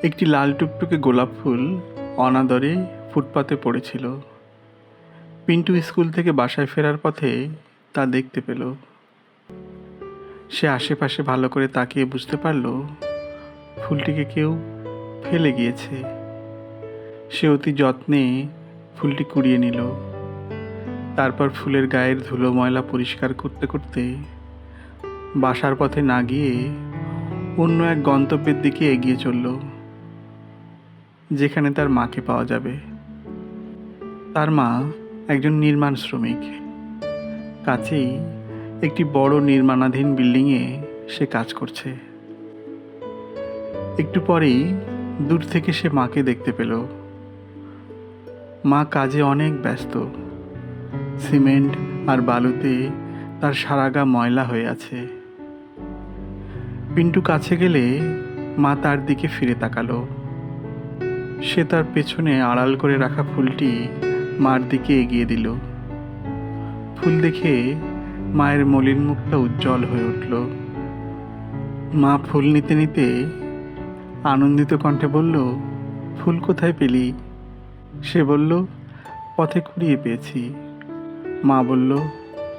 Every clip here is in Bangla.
একটি লাল টুকটুকে গোলাপ ফুল অনাদরে ফুটপাতে পড়েছিল। পিন্টু স্কুল থেকে বাসায় ফেরার পথে তা দেখতে পেল। সে আশেপাশে ভালো করে তাকিয়ে বুঝতে পারল ফুলটিকে কেউ ফেলে গিয়েছে। সে অতি যত্নে ফুলটি কুড়িয়ে নিল। তারপর ফুলের গায়ের ধুলো ময়লা পরিষ্কার করতে করতে বাসার পথে না গিয়ে অন্য এক গন্তব্যের দিকে এগিয়ে চলল, যেখানে তার মাকে পাওয়া যাবে। তার মা একজন নির্মাণ শ্রমিক। কাছেই একটি বড় নির্মাণাধীন বিল্ডিংয়ে সে কাজ করছে। একটু পরেই দূর থেকে সে মাকে দেখতে পেল। মা কাজে অনেক ব্যস্ত। সিমেন্ট আর বালুতে তার সারা গা ময়লা হয়ে আছে। পিন্টু কাছে গেলে মা তার দিকে ফিরে তাকালো। সে তার পেছনে আড়াল করে রাখা ফুলটি মার দিকে এগিয়ে দিল। ফুল দেখে মায়ের মলিন মুখটা উজ্জ্বল হয়ে উঠল। মা ফুল নিতে নিতে আনন্দিত কণ্ঠে বলল, ফুল কোথায় পেলি? সে বলল, পথে কুড়িয়ে পেয়েছি। মা বলল,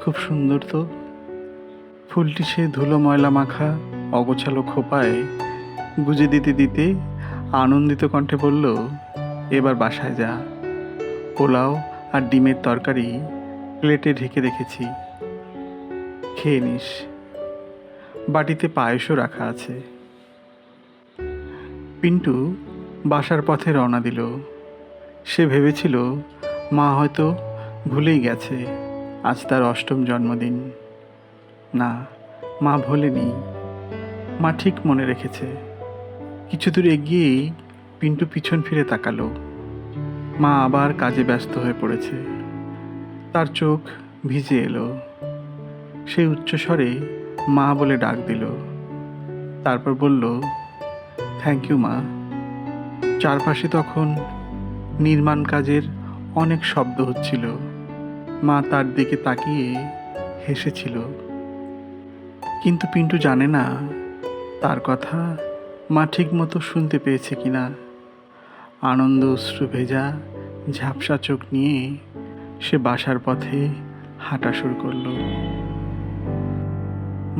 খুব সুন্দর তো। ফুলটি সে ধুলো ময়লা মাখা অগোছালো খোপায় গুজে দিতে দিতে আনন্দিত কণ্ঠে বলল, এবার বাসায় যা। পোলাও আর ডিমের তরকারি প্লেটে ঢেকে রেখেছি, খেয়ে নিস। বাটিতে পায়েসও রাখা আছে। পিন্টু বাসার পথে রওনা দিল। সে ভেবেছিল মা হয়তো ভুলেই গেছে আজ তার ৮ম জন্মদিন। না, মা ভোলেনি। মা ঠিক মনে রেখেছে। কিছু দূর এগিয়েই পিন্টু পিছন ফিরে তাকালো। মা আবার কাজে ব্যস্ত হয়ে পড়েছে। তার চোখ ভিজে এলো। সে উচ্চস্বরে মা বলে ডাক দিল। তারপর বলল, থ্যাংক ইউ মা। চারপাশে তখন নির্মাণ কাজের অনেক শব্দ হচ্ছিল। মা তার দিকে তাকিয়ে হেসেছিল। কিন্তু পিন্টু জানে না তার কথা মা ঠিক মতো শুনতে পেয়েছে কিনা। আনন্দ অশ্রু ভেজা ঝাপসা চোখ নিয়ে সে বাসার পথে হাঁটা শুরু করল।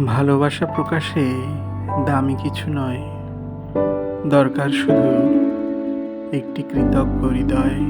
ভালোবাসা প্রকাশে দামি কিছু নয়, দরকার শুধু একটি কৃতজ্ঞ হৃদয়।